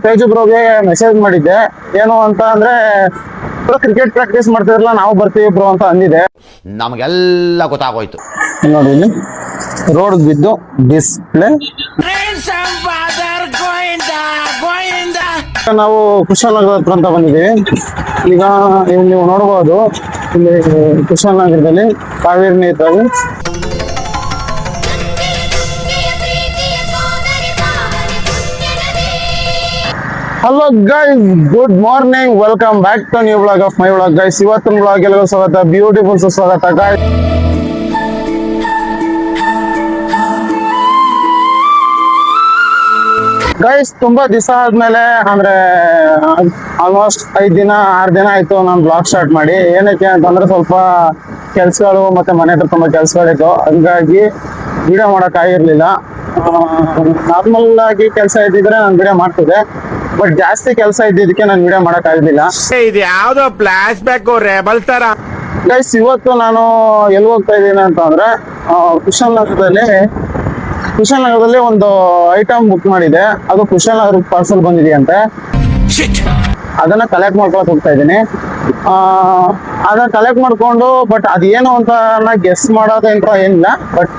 Teju ಬ್ರೋಗೆ message ಮಾಡಿದ್ದೆ, ಏನು ಅಂತ ಅಂದ್ರೆ ಕ್ರಿಕೆಟ್ ಪ್ರಾಕ್ಟೀಸ್ ಮಾಡ್ತಿರಲ್ಲ, ನಾವು ಬರ್ತೀವಿ ಬ್ರೋ ಅಂತ ಅಂದಿದೆ. ನಮಗೆಲ್ಲ ಗೊತ್ತಾಗೋಯ್ತು. ನೋಡಿ ಇಲ್ಲಿ ರೋಡ್ ಬಿದ್ದು ಡಿಸ್ಪ್ಲೇ. ನಾವು ಕುಶಾಲನಗರ ಹತ್ರ ಅಂತ ಬಂದಿದ್ದೀವಿ. ಈಗ ನೀವು ನೋಡಬಹುದು, ಇಲ್ಲಿ ಕುಶಾಲನಗರದಲ್ಲಿ ಕಾವೇರಿ ನೀರಲ್ಲಿ. Hello guys, good morning, welcome back to new vlog of my vlog guys. ಇವತ್ತಿನ ವ್ಲಾಗ್ ಎಲ್ಲರಿಗೂ ಸ್ವಾಗತ, ಬ್ಯೂಟಿಫುಲ್ ಸುಸ್ವಾಗತ ಗೈಸ್. ಗೈಸ್ ತುಂಬಾ ದಿವಸ ಆದ್ಮೇಲೆ, ಅಂದ್ರೆ ಆಲ್ಮೋಸ್ಟ್ 5 ದಿನ 6 ದಿನ ಆಯ್ತು ನಾನು ಬ್ಲಾಗ್ ಸ್ಟಾರ್ಟ್ ಮಾಡಿ. ಏನಕ್ಕೆ ಅಂತಂದ್ರೆ ಸ್ವಲ್ಪ ಕೆಲ್ಸಗಳು ಮತ್ತೆ ಮನೆ ಹತ್ರ ತುಂಬಾ ಕೆಲ್ಸಗಳಿತ್ತು, ಹಂಗಾಗಿ ವಿಡಿಯೋ ಮಾಡಕ್ ಆಗಿರ್ಲಿಲ್ಲ. ನಾರ್ಮಲ್ ಆಗಿ ಕೆಲಸ ಇದ್ದಿದ್ರೆ ನಾನು ವಿಡಿಯೋ ಮಾಡ್ತಿದ್ದೆ, ಬಟ್ ಜಾಸ್ತಿ ಕೆಲಸ ಇದ್ದಿದ್ದಕ್ಕೆ ನಾನು ವಿಡಿಯೋ ಮಾಡಕ್ ಆಗಿರ್ಲಿಲ್ಲ. ಇದು ಯಾವ್ದೋ ಫ್ಲಾಶ್ ಬ್ಯಾಕ್ ರೆಬಲ್ ತರ. ಗೈಸ್ ಇವತ್ತು ನಾನು ಎಲ್ಲಿ ಹೋಗ್ತಾ ಇದ್ದೀನಿ ಅಂತ ಅಂದ್ರೆ ಕುಶಾಲನಗರದಲ್ಲಿ ಒಂದು ಐಟಮ್ ಬುಕ್ ಮಾಡಿದೆ. ಅದು ಕುಶಾಲನಗರ ಪಾರ್ಸಲ್ ಬಂದಿದೆಯಂತೆ, ಅದನ್ನ ಕಲೆಕ್ಟ್ ಮಾಡ್ಕೊಳಕ್ ಹೋಗ್ತಾ ಇದ್ದೀನಿ. ಅದನ್ನ ಕಲೆಕ್ಟ್ ಮಾಡ್ಕೊಂಡು, ಬಟ್ ಅದೇನು ಅಂತ ಗೆಸ್ ಮಾಡೋದಂತ ಏನಿಲ್ಲ, ಬಟ್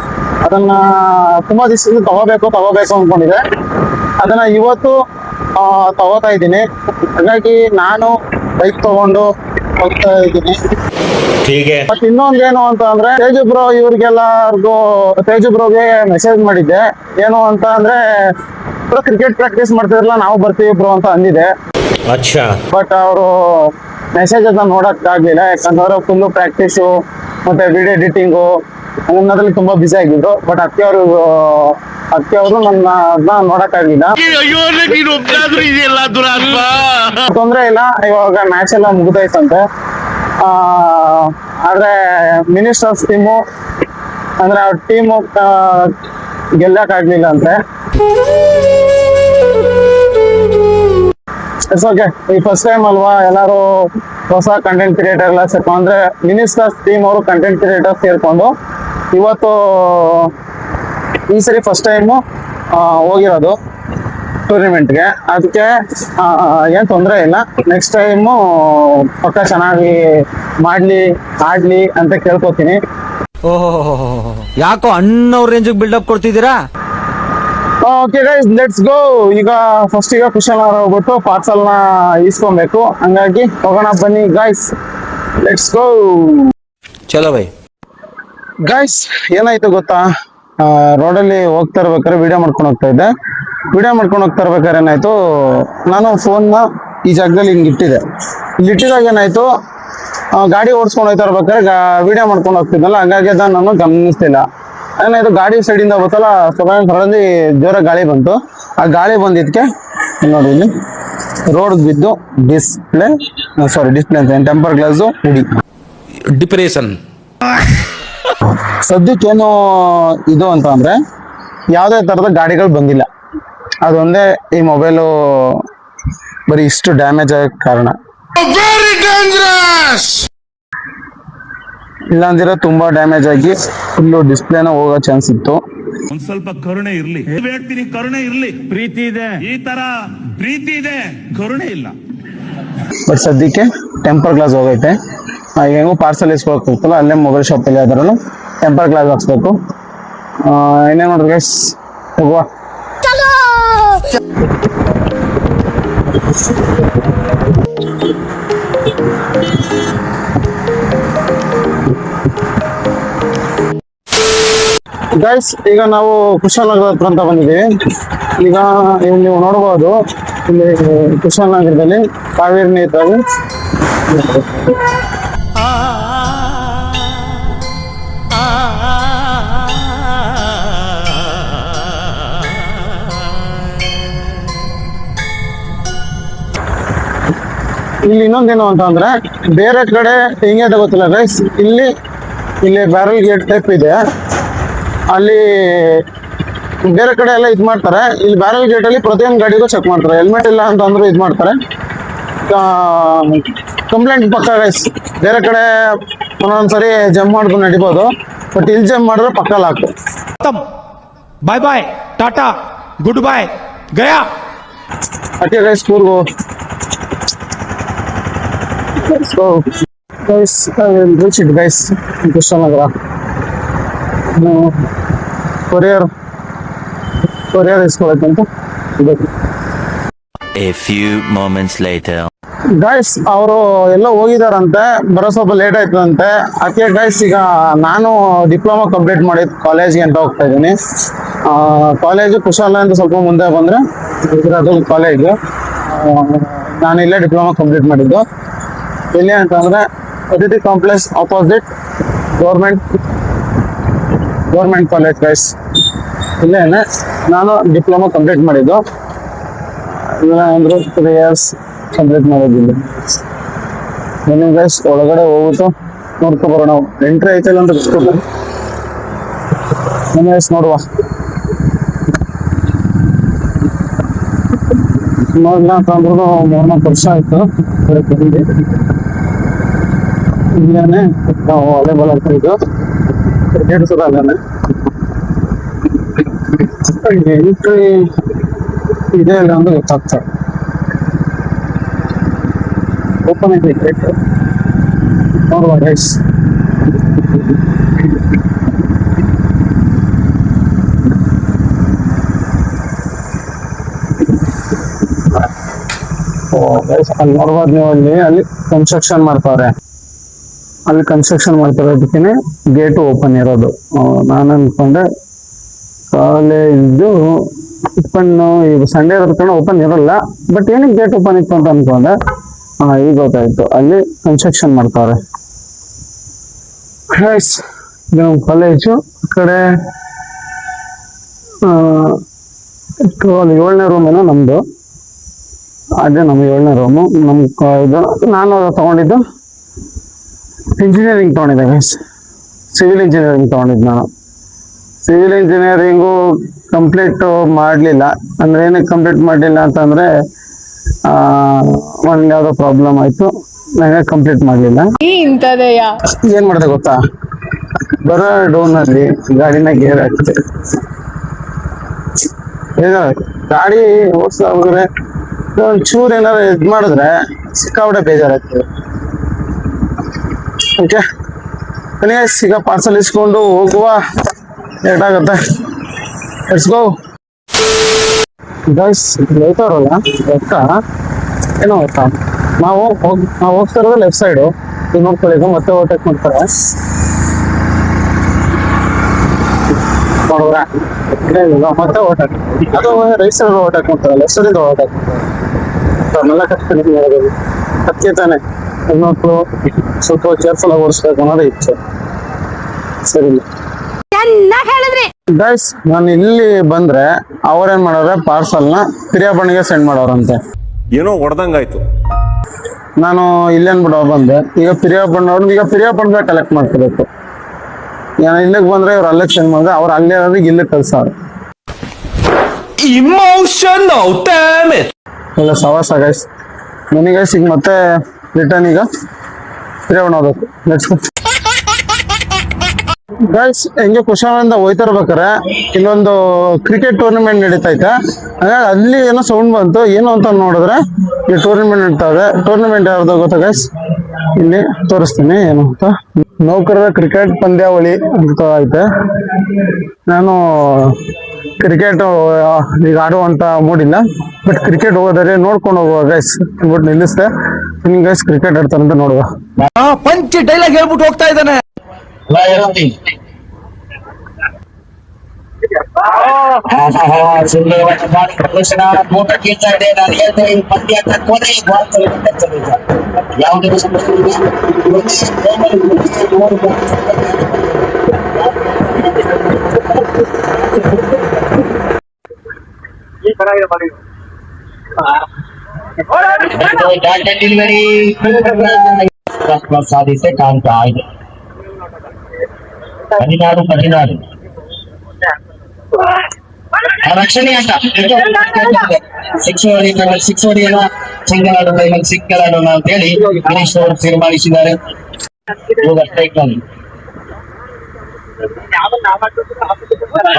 ಅದನ್ನ ತುಂಬಾ ದಿವಸದಿಂದ ತಗೋಬೇಕು ಅನ್ಕೊಂಡಿದೆ. ಅದನ್ನ ಇವತ್ತು ತಗೋತಾ ಇದ್ದೀನಿ. ಹಾಗಾಗಿ ನಾನು ಬೈಕ್ ತಗೊಂಡು ಹೋಗ್ತಾ ಇದ್ದೀನಿ. ಬಟ್ ಇನ್ನೊಂದೇನು ಅಂತ ಅಂದ್ರೆ ತೇಜು ಬ್ರೋ ಇವ್ರಿಗೆಲ್ಲರಿಗೂ ತೇಜು ಬ್ರೋಗೆ ಮೆಸೇಜ್ ಮಾಡಿದ್ದೆ, ಏನು ಅಂತ ಅಂದ್ರೆ ಕ್ರಿಕೆಟ್ ಪ್ರಾಕ್ಟೀಸ್ ಮಾಡ್ತಿರಲ್ಲ, ನಾವು ಬರ್ತೀವಿ ಬ್ರೋ ಅಂತ ಅಂದಿದೆ. ಬಟ್ ಅವರು ಮೆಸೇಜ್ ಅದನ್ನ ನೋಡಕ್ ಆಗ್ಲಿಲ್ಲ, ಯಾಕಂದ್ರೆ ಫುಲ್ ಪ್ರಾಕ್ಟೀಸು ಮತ್ತೆ ವಿಡಿಯೋ ಎಡಿಟಿಂಗು ಅನ್ನೋದ್ರಲ್ಲಿ ತುಂಬಾ ಬಿಸಿ ಆಗಿದ್ರು. ಬಟ್ ಅತ್ತೆ ಅವರು ನನ್ನ ಅದನ್ನ ನೋಡಕ್ ಆಗ್ಲಿಲ್ಲ. ತೊಂದ್ರೆ ಇಲ್ಲ, ಇವಾಗ ಮ್ಯಾಚ್ ಎಲ್ಲ ಮುಗಿದೈತಂತೆ. ಆದ್ರೆ ಮಿನಿಸ್ಟರ್ಸ್ ಟೀಮು ಅಂದ್ರೆ ಅವ್ರ ಟೀಮು ಗೆಲ್ಲಕ್ ಆಗ್ಲಿಲ್ಲ ಅಂತೆ. ಇಟ್ಸ್ ಓಕೆ, ಈ ಫಸ್ಟ್ ಟೈಮ್ ಅಲ್ವಾ, ಎಲ್ಲಾರು ಹೊಸ ಕಂಟೆಂಟ್ ಕ್ರಿಯೇಟರ್ ಎಲ್ಲ ಸೇರ್ಕೊಂಡು, ಅಂದ್ರೆ ಮಿನಿಸ್ಟರ್ಸ್ ಟೀಮ್ ಅವರು ಕಂಟೆಂಟ್ ಕ್ರಿಯೇಟರ್ ಸೇರ್ಕೊಂಡು ಇವತ್ತು ಈ ಸರಿ ಫಸ್ಟ್ ಟೈಮು ಹೋಗಿರೋದು ಟೂರ್ನಿಮೆಂಟ್ಗೆ. ಅದಕ್ಕೆ ಏನು ತೊಂದರೆ ಇಲ್ಲ, ನೆಕ್ಸ್ಟ್ ಟೈಮು ಪಕ್ಕ ಚೆನ್ನಾಗಿ ಆಡ್ಲಿ ಅಂತ ಕೇಳ್ಕೊತೀನಿ. ಓಹೋ, ಯಾಕೋ ಅಣ್ಣವ್ರ ರೇಂಜಿಗೆ ಬಿಲ್ಡಪ್ ಕೊಡ್ತಿದ್ದೀರಾ? Okay guys, let's go. ಈಗ ಕುಶಾಲನಗರ ಹೋಗ್ಬಿಟ್ಟು ಪಾರ್ಸಲ್ ನ ಇಸ್ಕೊಬೇಕು, ಹಂಗಾಗಿ ಹೋಗೋಣ ಬನ್ನಿ ಗೈಸ್, ಲೆಟ್ಸ್ ಗೋ. ಚಲೋ ಬೈ. ಗೈಸ್ ಏನಾಯ್ತು ಗೊತ್ತಾ, ರೋಡಲ್ಲಿ ಹೋಗ್ತಾ ಇರ್ಬೇಕಾದ್ರೆ ವಿಡಿಯೋ ಮಾಡ್ಕೊಂಡು ಹೋಗ್ತಾ ಇದ್ದೆ. ವಿಡಿಯೋ ಮಾಡ್ಕೊಂಡು ಹೋಗ್ತಾ ಇರ್ಬೇಕಾದ್ರೆ ಏನಾಯ್ತು, ನಾನು ಫೋನ್ನ ಈ ಜಾಗದಲ್ಲಿ ಹಿಂಗೆ ಇಟ್ಟಿದಾಗ ಏನಾಯ್ತು, ಗಾಡಿ ಓಡಿಸ್ಕೊಂಡು ಹೋಗ್ತಾ ಇರ್ಬೇಕಾದ್ರೆ ವಿಡಿಯೋ ಮಾಡ್ಕೊಂಡು ಹೋಗ್ತಿದ್ದಲ್ಲ, ಹಾಗಾಗಿ ಅದನ್ನ ನಾನು ಗಮನಿಸ್ತಿಲ್ಲ. ಏನಾಯ್ತು, ಗಾಡಿ ಸೈಡಿಂದ ಗೊತ್ತಲ್ಲ, ಸಡನ್ಲಿ ಜೋರ ಗಾಳಿ ಬಂತು. ಆ ಗಾಳಿ ಬಂದಿದ್ದಕ್ಕೆ ನೋಡಿ ಇಲ್ಲಿ ರೋಡ್ ಬಿದ್ದು ಡಿಸ್ಪ್ಲೇ ಅಂತ ಟೆಂಪರ್ ಗ್ಲಾಸು ಹುಡಿ ಡಿಪ್ರೆಷನ್. ಸದ್ಯಕ್ಕೇನು ಇದು ಅಂತ ಅಂದ್ರೆ ಯಾವುದೇ ತರದ ಗಾಡಿಗಳು ಬಂದಿಲ್ಲ, ಅದೊಂದೇ ಈ ಮೊಬೈಲು ಬರೀ ಇಷ್ಟು ಡ್ಯಾಮೇಜ್ ಆಗಕ್ಕೆ ಕಾರಣ. ಇಲ್ಲಾಂದಿರ ತುಂಬಾ ಡ್ಯಾಮೇಜ್ ಆಗಿ ಫುಲ್ಲು ಡಿಸ್ಪ್ಲೇನ ಹೋಗೋ ಚಾನ್ಸ್ ಇತ್ತು. ಒಂದ್ ಸ್ವಲ್ಪ ಕರುಣೆ ಇರ್ಲಿ, ಹೇಳ್ತೀನಿ, ಕರುಣೆ ಇರ್ಲಿ. ಪ್ರೀತಿ ಇದೆ, ಈ ತರ ಪ್ರೀತಿ ಇದೆ, ಕರುಣೆ ಇಲ್ಲ. ಬಟ್ ಸದ್ಯಕ್ಕೆ ಟೆಂಪರ್ ಗ್ಲಾಸ್ ಹೋಗೈತೆ. ಹೆಂಗು ಪಾರ್ಸಲ್ ಇಸ್ಕೊಳಕ್ ಹೋಗ್ತಲ್ಲ, ಅಲ್ಲೇ ಮೊಬೈಲ್ ಶಾಪಲ್ಲಿ ಯಾವ್ದಾರು ಟೆಂಪರ್ ಗ್ಲಾಸ್ ಹಾಕ್ಸ್ಬೇಕು. ಇನ್ನೇನು ನೋಡ್ರಿ ಗೈಸ್, ಹೋಗುವ. ಗೈಸ್ ಈಗ ನಾವು ಕುಶಾಲನಗರ ಹತ್ರ ಅಂತ ಬಂದಿದ್ದೀವಿ. ಈಗ ನೀವು ನೋಡಬಹುದು, ಇಲ್ಲಿ ಕುಶಾಲನಗರದಲ್ಲಿ ಕಾವೇರಿ ನೀರಲ್ಲಿ. ಇಲ್ಲಿ ಇನ್ನೊಂದೇನು ಅಂತ ಅಂದ್ರೆ, ಬೇರೆ ಕಡೆ ಹೆಂಗೆ ಅಂತ ಗೊತ್ತಿಲ್ಲ ಗೈಸ್, ಇಲ್ಲಿ ಬ್ಯಾರಲ್ ಗೇಟ್ ಟೈಪ್ ಇದೆ, ಅಲ್ಲಿ ಬೇರೆ ಕಡೆ ಎಲ್ಲ ಇದು ಮಾಡ್ತಾರೆ. ಇಲ್ಲಿ ಬ್ಯಾರಲ್ ಗೇಟ್ ಅಲ್ಲಿ ಪ್ರತಿಯೊಂದು ಗಾಡಿಗೂ ಚೆಕ್ ಮಾಡ್ತಾರೆ, ಹೆಲ್ಮೆಟ್ ಇಲ್ಲ ಅಂತ ಅಂದ್ರೂ ಇದು ಮಾಡ್ತಾರೆ. ಕಂಪ್ಲೇಂಟ್ ಪಕ್ಕ ಗೈಸ್. ಬೇರೆ ಕಡೆ ಒಂದೊಂದ್ಸರಿ ಜಂಪ್ ಮಾಡಿದ್ರು ನಡಿಬೋದು, ಬಟ್ ಇಲ್ಲಿ ಜಂಪ್ ಮಾಡಿದ್ರೆ ಪಕ್ಕ lock. Bye bye, tata, good bye, ಗಯಾ. Okay guys, Coorg. So guys, I will reach it guys. Kushalnagar. Courier ಇಸ್ಕೊಳಕ್ಕಂತ ಇದೆ. A few moments later. Guys ಅವರು ಎಲ್ಲ ಹೋಗಿದಾರಂತೆ, ಬರೋ ಸ್ವಲ್ಪ ಲೇಟ್ ಆಯ್ತದಂತೆ. ಅದಕ್ಕೆ ಗೈಸ್ ಈಗ ನಾನು ಡಿಪ್ಲೊಮಾ ಕಂಪ್ಲೀಟ್ ಮಾಡಿ ಕಾಲೇಜ್ಗೆ ಅಂತ ಹೋಗ್ತಾ ಇದ್ದೀನಿ. ಕಾಲೇಜು ಕುಶಾಲ ಅಂತ ಸ್ವಲ್ಪ ಮುಂದೆ ಬಂದ್ರೆ ಅದು ಕಾಲೇಜು. ನಾನು ಇಲ್ಲೇ ಡಿಪ್ಲೊಮಾ ಕಂಪ್ಲೀಟ್ ಮಾಡಿದ್ದು. ಎಲ್ಲಿ ಅಂತಂದ್ರೆ Athithi complex opposite government college guys. ಇಲ್ಲೇನೆ ನಾನು ಡಿಪ್ಲೊಮಾ ಕಂಪ್ಲೀಟ್ ಮಾಡಿದ್ದು. ಇಲ್ಲ ಅಂದ್ರೆ 3 years ಕಂಪ್ಲೀಟ್ ಮಾಡೋದಿಲ್ಲ. ಬನ್ನಿ ಗೈಸ್, ಒಳಗಡೆ ಹೋಗ್ಬಿಟ್ಟು ನೋಡ್ಕೊ ಬರೋಣ. ಎಂಟ್ರಿ ಐತಲ್ಲ ಅಂತ ಬಿಸ್ಕೊಟ್ಟು ಬನ್ನಿ ಗೈಸ್, ನೋಡುವ. ನೋಡ್ಲ ಅಂತಂದ್ರೂ 3-4 ವರ್ಷ ಆಯ್ತು ಬಂದು. ಇಲ್ಲೇನೆ ನಾವು ಅವೈಲೇಬಲ್ ಆಗ್ತಾ ಇದ್ದು ಕ್ರಿಕೆಟ್ ಕೂಡ ಅಲ್ಲೇನೆ. ಎಂಟ್ರಿ ಇದೆ ಇಲ್ಲ ಅಂದ್ರೆ ಗೊತ್ತಾಗ್ತದೆ. ಓಪನ್ ಐತೆ ಗೇಟ್, ನೋಡುವ ಗೈಸ್. ಅಲ್ಲಿ ನೋಡ್ಬೋದು ನೀವು, ಅಲ್ಲಿ ಕನ್ಸ್ಟ್ರಕ್ಷನ್ ಮಾಡ್ತಾವ್ರೆ. ಅದಕ್ಕೆ ಗೇಟು ಓಪನ್ ಇರೋದು. ನಾನು ಅನ್ಕೊಂಡೆ ಕಾಲೇಜು ಈಗ ಸಂಡೇ ಇರೋದಕ್ಕೆ ಓಪನ್ ಇರಲ್ಲ, ಬಟ್ ಏನಕ್ಕೆ ಗೇಟ್ ಓಪನ್ ಇತ್ತು ಅಂತ ಅನ್ಕೊಂಡೆ. ಈಗ ಗೊತ್ತಾಯ್ತು, ಅಲ್ಲಿ ಕನ್ಸ್ಟ್ರಕ್ಷನ್ ಮಾಡ್ತಾವ್ರೆ. ಇದು ನಮ್ಮ ಕಾಲೇಜು. ಈ ಕಡೆ 7ನೇ ರೂಮ್ ಏನೋ ನಮ್ದು. ಅದೇ ನಮ್ಮ 7ನೇ ರೂಮು. ಇದು ನಾನು ತಗೊಂಡಿದ್ದು ಇಂಜಿನಿಯರಿಂಗ್ ತಗೊಂಡಿದ್ದೆ ಗೈಸ್. ಸಿವಿಲ್ ಇಂಜಿನಿಯರಿಂಗ್ ತಗೊಂಡಿದ್ದು ನಾನು. ಸಿವಿಲ್ ಇಂಜಿನಿಯರಿಂಗು ಕಂಪ್ಲೀಟ್ ಮಾಡಲಿಲ್ಲ. ಅಂದ್ರೆ ಏನಕ್ಕೆ ಕಂಪ್ಲೀಟ್ ಮಾಡಲಿಲ್ಲ ಅಂತಂದ್ರೆ ಒಂದು ಯಾವುದೋ ಪ್ರಾಬ್ಲಮ್ ಆಯ್ತು, ನನಗೆ ಕಂಪ್ಲೀಟ್ ಮಾಡಲಿಲ್ಲ. ಏನ್ ಮಾಡಿದೆ ಗೊತ್ತಾ, ಬರೋ ಡೌನಲ್ಲಿ ಗಾಡಿನ ಗೇರ್ ಹಾಕ್ತೆ. ಗಾಡಿ ಓಡಿಸ್ತಾ ಹೋದ್ರೆ ಒಂಚೂರು ಏನಾದ್ರು ಇದು ಮಾಡಿದ್ರೆ ಸಿಕ್ಕಾಬಿಟ್ಟೆ ಬೇಜಾರಾಗ್ತದೆ. ಓಕೆ ಈಗ ಪಾರ್ಸಲ್ ಇಸ್ಕೊಂಡು ಹೋಗುವ. ಲೇಟ್ ಆಗುತ್ತೆ. Let's go guys. ಹೋಗ್ತಾರಲ್ಲ ಗೊತ್ತಾ, ಏನೋ ಗೊತ್ತಾ, ನಾವು ಹೋಗ್ತಾ ಇರೋದು ಲೆಫ್ಟ್ ಸೈಡು. ಈಗ ನೋಡ್ಕೊಳ್ಳಿ, ಮತ್ತೆ ಓವರ್ಟೇಕ್ ಮಾಡ್ತಾರೆ. ನೋಡಿದ್ರ ಮತ್ತೆ ಓವರ್ಟೇಕ್, ಅದು ರೈಟ್ ಸೈಡ್ ಓವರ್ಟೇಕ್ ಮಾಡ್ತಾರೆ, ಲೆಫ್ಟ್ ಸೈಡ್ ಓವರ್ಟೇಕ್ ಮಾಡ್ತಾರೆ. ನೆಲ್ಲ ಕಟ್ಕೊಂಡು ಅದಕ್ಕೆ ತಾನೆ ಹೆಣ್ಮಕ್ಳು ಸ್ವಲ್ಪ ಕೇರ್ಫುಲ್ ಆಗಿ ಓಡಿಸ್ಬೇಕು ಅನ್ನೋದೇ ಇತ್ತು. ಸರಿ ಗೈಸ್, ನಾನು ಇಲ್ಲಿ ಬಂದ್ರೆ ಅವ್ರೇನ್ ಮಾಡೋರೆ, ಪಾರ್ಸಲ್ನ ಪಿರಿಯಾಪಣ್ಣಿಗೆ ಸೆಂಡ್ ಮಾಡೋರಂತೆ. ಏನೋ ಹೊಡೆದಂಗಾಯ್ತು. ನಾನು ಇಲ್ಲೇನ್ ಬಿಡೋ ಬಂದೆ. ಈಗ ಪಿರಿಯಾಪಣ್ಣ ಕಲೆಕ್ಟ್ ಮಾಡ್ಕೋಬೇಕು. ನಾನು ಇಲ್ಲಿಗೆ ಬಂದ್ರೆ ಇವ್ರು ಅಲ್ಲಿಗೆ ಸೆಂಡ್ ಮಾಡಿದ್ರೆ ಅವ್ರು ಅಲ್ಲೇ ಇರೋರಿಗೆ ಇಲ್ಲಿ ಕಳ್ಸವ್ರೆ. Emotional damage. ಇಲ್ಲ ಸವಾಸ ಗೈಸ್. ನನಗೆ ಈಗ ಮತ್ತೆ ರಿಟರ್ನ್ ಈಗ ಪಿರಿಯಾಪಣ್ಣ ಹೋಗ್ಬೇಕು. Let's go guys. ಹೆಂಗೆ ಕುಶಾಲಿಂದ ಹೋಯ್ತಾ ಇರ್ಬೇಕಾರೆ ಇಲ್ಲೊಂದು ಕ್ರಿಕೆಟ್ ಟೂರ್ನಮೆಂಟ್ ನಡೀತೈತೆ. ಹಾಗಾಗಿ ಅಲ್ಲಿ ಏನೋ ಸೌಂಡ್ ಬಂತು, ಏನು ಅಂತ ನೋಡಿದ್ರೆ ಈ ಟೂರ್ನಮೆಂಟ್ ನಡೀತಾವೆ. ಟೂರ್ನಮೆಂಟ್ ಯಾರ್ದು ಗೊತ್ತಾ ಗೈಸ್, ಇಲ್ಲಿ ತೋರಿಸ್ತೀನಿ ಏನು ಅಂತ. ನೌಕರರ ಕ್ರಿಕೆಟ್ ಪಂದ್ಯಾವಳಿ ಅಂತ ಐತೆ. ನಾನು ಕ್ರಿಕೆಟ್ ಈಗ ಆಡುವಂತ ಮೂಡಿಲ್ಲ, ಬಟ್ ಕ್ರಿಕೆಟ್ ಹೋಗೋದ್ರೆ ನೋಡ್ಕೊಂಡು ಹೋಗುವ ಗೈಸ್ ಅಂದ್ಬಿಟ್ಟು ನಿಲ್ಲಿಸ್ದೆ. ನಿಮ್ ಗೈಸ್ ಕ್ರಿಕೆಟ್ ಆಡ್ತಾರಂತ ನೋಡುವ. ಪಂಚ್ ಡೈಲಾಗ್ ಹೇಳ್ಬಿಟ್ಟು ಹೋಗ್ತಾ ಇದ್ದಾನೆ. ಸುಂದರವಾದ ಬಾಲ್ ಪ್ರದರ್ಶನ ನೋಟ ಕೇಳ್ತಾ ಇದೆ. ನಾನು ಈ ಪಂದ್ಯ ಕೊನೆ ಯಾವುದೇ ಡೆಲಿವರಿ ಸಾಧಿಸಿ ಕಾಣ್ತಾ ಇದೆ. 16 ರಕ್ಷಣೆ ಅಂತ 6 ಹೊಡೆಯಲ್ಲ, ಸಿಂಗಲ್ ಆಡೋಣ ಅಂತ ಹೇಳಿ ಗಣೇಶ್ ಅವರು ತೀರ್ಮಾನಿಸಿದ್ದಾರೆ.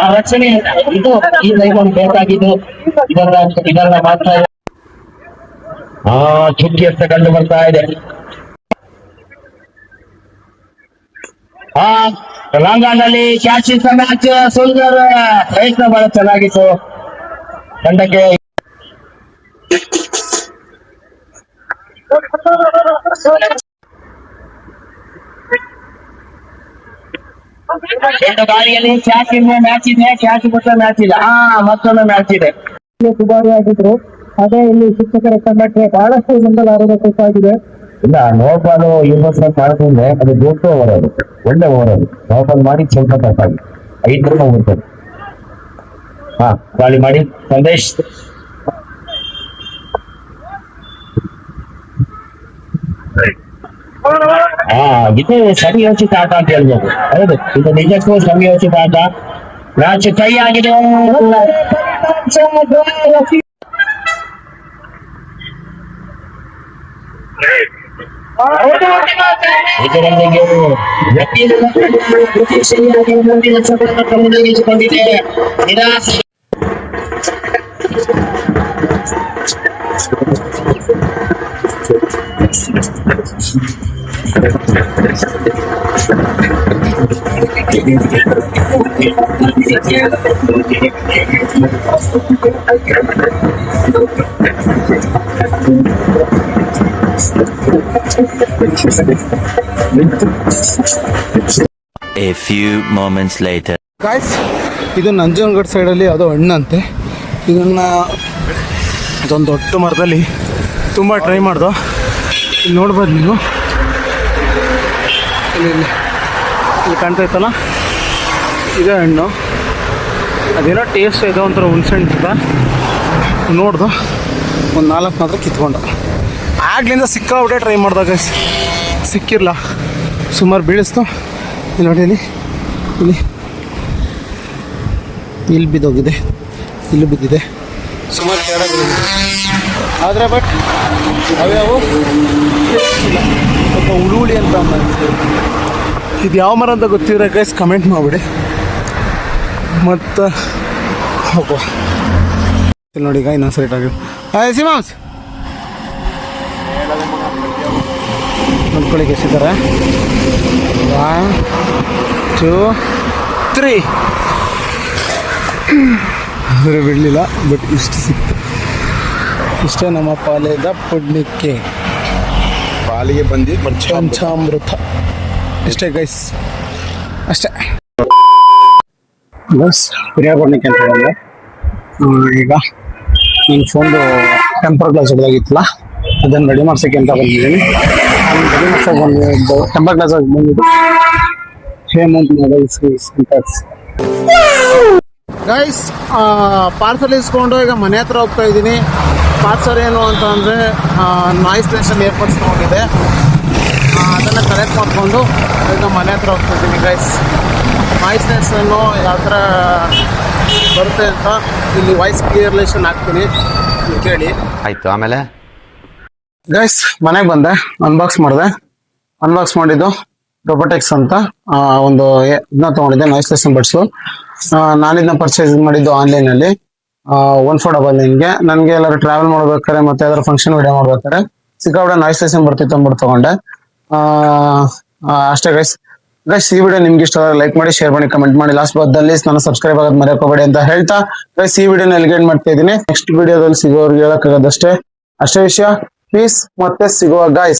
ಆ ರಕ್ಷಣೆ ಇದು ಈ ಲೈನ್ ಬೇಕಾಗಿದ್ದು ಇದನ್ನ ಮಾತ್ರ ಚುಕ್ಕಿ ಅಂತ ಕಂಡು ಬರ್ತಾ ಇದೆ. ರಂಗಾನಲ್ಲಿ ಕ್ಯಾಚ್ ಮ್ಯಾಚ್ ಸುಂದರ ಪ್ರಯತ್ನ ಬಹಳ ಚೆನ್ನಾಗಿತ್ತು ತಂಡಕ್ಕೆ. ಎರಡು ಗಾಳಿಯಲ್ಲಿ ಕ್ಯಾಚ್ ಇಂದ ಮ್ಯಾಚ್ ಇದೆ, ಕ್ಯಾಚ್ ಬಿಟ್ಟ ಮ್ಯಾಚ್ ಇಲ್ಲ. ಮತ್ತೊಮ್ಮೆ ಮ್ಯಾಚ್ ಇದೆ. ದುಬಾರಿ ಆಗಿದ್ರು. ಅದೇ ಇಲ್ಲಿ ಶಿಕ್ಷಕರ ತಂಡಕ್ಕೆ ಬಹಳಷ್ಟು ಗೊಂದಲ ಆಗಿದೆ. ಇಲ್ಲ, ನೋಬಾಲ್ ಯೂನಿವರ್ಸಲ್ ಮಾಡಿದ್ರೆ ಅದು ದೊಡ್ಡ ಓವರ್, ಅದು ಒಳ್ಳೆ ಓವರ್. ಅದು ನೋಬಾಲ್ ಮಾಡಿ ಸ್ವಲ್ಪ ತಪ್ಪಾಗಿ 5 ರನ್ ಹೋಗ್ತದೆ. ಗಾಳಿ ಮಾಡಿ ಸಂದೇಶ್. ಇದು ಸಂಯೋಚಿತ ಆಟ ಅಂತ ಹೇಳ್ಬೋದು. ಹೌದು, ಇದು ನಿಜಕ್ಕೂ ಸಂಯೋಚಿತ ಆಟ. ಮ್ಯಾಚ್ ಕೈ ಆಗಿದೆ. ಇದರೊಂದಿಗೆ ಕೊಂಡಿದೆ. ನಿರಾಸೆ A few moments later. Guys, ಇದು ನಂಜನಗೂಡು ಸೈಡಲ್ಲಿ ಯಾವುದೋ ಹಣ್ಣಂತೆ. ಇದನ್ನು ಅದೊಂದು ದೊಡ್ಡ ಮರದಲ್ಲಿ ತುಂಬ ಟ್ರೈ ಮಾಡ್ದೋ. ಇಲ್ಲಿ ನೋಡ್ಬೋದು ನೀವು, ಇಲ್ಲಿ ಕಾಣ್ತಾಯ್ತಲ್ಲ, ಇದೇ ಹಣ್ಣು. ಅದೇನೋ ಟೇಸ್ಟ್ ಇದೆ, ಒಂಥರ ಹುಣ್ಸೆಹಣ್ಣು ಥರ. ನೋಡ್ದು ಒಂದು 4 ಮಾತ್ರ ಕಿತ್ಕೊಂಡು ಆಗ್ಲಿಂದ ಸಿಕ್ಕಾಬಿಟ್ಟೆ ಟ್ರೈ ಮಾಡ್ದೆ ಗೈಸ್, ಸಿಕ್ಕಿರಲ್ಲ. ಸುಮಾರು ಬೀಳಿಸ್ತು. ಇಲ್ಲಿ ನೋಡಿ, ಇಲ್ಲಿ ಬಿದ್ದೋಗಿದೆ, ಇಲ್ಲಿ ಬಿದ್ದಿದೆ, ಸುಮಾರು ಕೆಳಗೆ ಬಿದ್ದಿದೆ. ಆದರೆ ಬಟ್ ಅವ್ಯಾವು ಸ್ವಲ್ಪ ಹುಳಿ ಅಂತ ಅನಿಸ್ತದೆ. ಇದು ಯಾವ ಮರ ಅಂತ ಗೊತ್ತಿದ್ರೆ ಗೈಸ್ ಕಮೆಂಟ್ ಮಾಡಿಬಿಡಿ. ಮತ್ತು ಹೋಗೋ ಇಲ್ಲಿ ನೋಡಿ ಈಗ ಇನ್ನೊಂದು ಸೈಟ್ ಆಗಿದೆ. ಸಿಮಾಸ್ ನೋಡ್ಕೊಳ್ಳಿಕ್ಕೆ ಎಷ್ಟಿದ್ದಾರೆ. 1 2 3 ಆದರೆ ಬಿಡಲಿಲ್ಲ, ಬಟ್ ಇಷ್ಟು ಸಿಕ್ತು. ಇಷ್ಟೇ ನಮ್ಮ ಪಾಲೇದ ಪುಣ್ಯಕ್ಕೆ ಪಾಲಿಗೆ ಬಂದು ಪಂಚಾಮೃತ. ಇಷ್ಟೇ ಗೈಸ್, ಅಷ್ಟೇ ಬಸ್. ಪ್ರಿಯಾಪುಣ್ಯಕ್ಕೆ ಅಂತ ಬಂದೆ. ಈಗ ನನ್ನ ಫೋನ್ದು ಟೆಂಪರ್ ಗ್ಲಾಸ್ ಹೊಡೆದಾಗಿತ್ತಲ್ಲ, ಅದನ್ನು ರೆಡಿ ಮಾಡ್ಸೋಕ್ಕೆ ಅಂತ ಬಂದಿದ್ದೀನಿ. ರೆಡಿ ಮಾಡ್ಸೋಕೆ ಬಂದಿದ್ದು ಟೆಂಪರ್ ಗ್ಲಾಸ್ ಬಂದಿದ್ದು Hemanth mobiles centres. Guys, parcel ಇಸ್ಕೊಂಡು ಈಗ ಮನೆ ಹತ್ರ ಹೋಗ್ತಾ ಇದ್ದೀನಿ. ಪಾರ್ಸಲ್ ಏನು ಅಂತ ಅಂದರೆ ನಾಯ್ಸ್ ಸ್ಟೇಷನ್ ಏರ್ಪೋರ್ಟ್ಸ್ ತೊಗೊಂಡಿದೆ, ಅದನ್ನು ಕಲೆಕ್ಟ್ ಮಾಡಿಕೊಂಡು ಈಗ ಮನೆ ಹತ್ರ ಹೋಗ್ತಾ ಇದ್ದೀನಿ. ಗೈಸ್, ನಾಯ್ಸ್ ಸ್ಟೇಷನ್ನು ಯಾವ ಥರ ಬರುತ್ತೆ ಅಂತ ಇಲ್ಲಿ ವಾಯ್ಸ್ ಕ್ಲಿಯರ್ಲೇಷನ್ ಹಾಕ್ತೀನಿ, ಕೇಳಿ. ಆಯ್ತು. ಆಮೇಲೆ ಗೈಸ್, ಮನೆಗೆ ಬಂದೆ, ಅನ್ಬಾಕ್ಸ್ ಮಾಡಿದ್ದು ರೊಬೋಟೆಕ್ಸ್ ಅಂತ ಒಂದು ಇದನ್ನ ತೊಗೊಂಡಿದ್ದೆ, ನಾಯ್ಸ್ ಸ್ಟೇಷನ್ ಬಡ್ಸು. ನಾನಿದನ್ನ ಪರ್ಚೇಸ್ ಮಾಡಿದ್ದು ಆನ್ಲೈನಲ್ಲಿ 1499ಗೆ. ನನಗೆ ಎಲ್ಲರೂ ಟ್ರಾವೆಲ್ ಮಾಡ್ಬೇಕಾದ್ರೆ ಮತ್ತೆ ಯಾವ್ದಾದ್ರು ಫಂಕ್ಷನ್ ವಿಡಿಯೋ ಮಾಡ್ಬೇಕಾದ್ರೆ ಸಿಕ್ಕಾಬಿಡ ನಾಯ್ಸ್ ಸ್ಟೇಷನ್ ಬರ್ತಿತ್ತು ಅಂದ್ಬಿಟ್ಟು ತೊಗೊಂಡೆ. ಅಷ್ಟೇ ಗೈಸ್. ಈ ವಿಡಿಯೋ ನಿಮ್ಗೆ ಇಷ್ಟ ಲೈಕ್ ಮಾಡಿ, ಶೇರ್ ಮಾಡಿ, ಕಮೆಂಟ್ ಮಾಡಿ. ಲಾಸ್ಟ್ ಬದ್ದಲ್ಲಿ ನಾನು ಸಬ್ಸ್ಕ್ರೈಬ್ ಆಗೋದು ಮರೆಯೋಕೋಬೇಡಿ ಅಂತ ಹೇಳ್ತಾ ಗೈಸ್ ಈ ವಿಡಿಯೋನ ಎಲ್ಲಿಗೆ ಮಾಡ್ತಾ ಇದ್ದೀನಿ. ನೆಕ್ಸ್ಟ್ ವಿಡಿಯೋದಲ್ಲಿ ಸಿಗೋರ್ಗೆ ಹೇಳಕ್ಕಾಗೋದಷ್ಟೇ, ಅಷ್ಟೇ ವಿಷಯ. ಪೀಸ್, ಮತ್ತೆ ಸಿಗುವ ಗೈಸ್.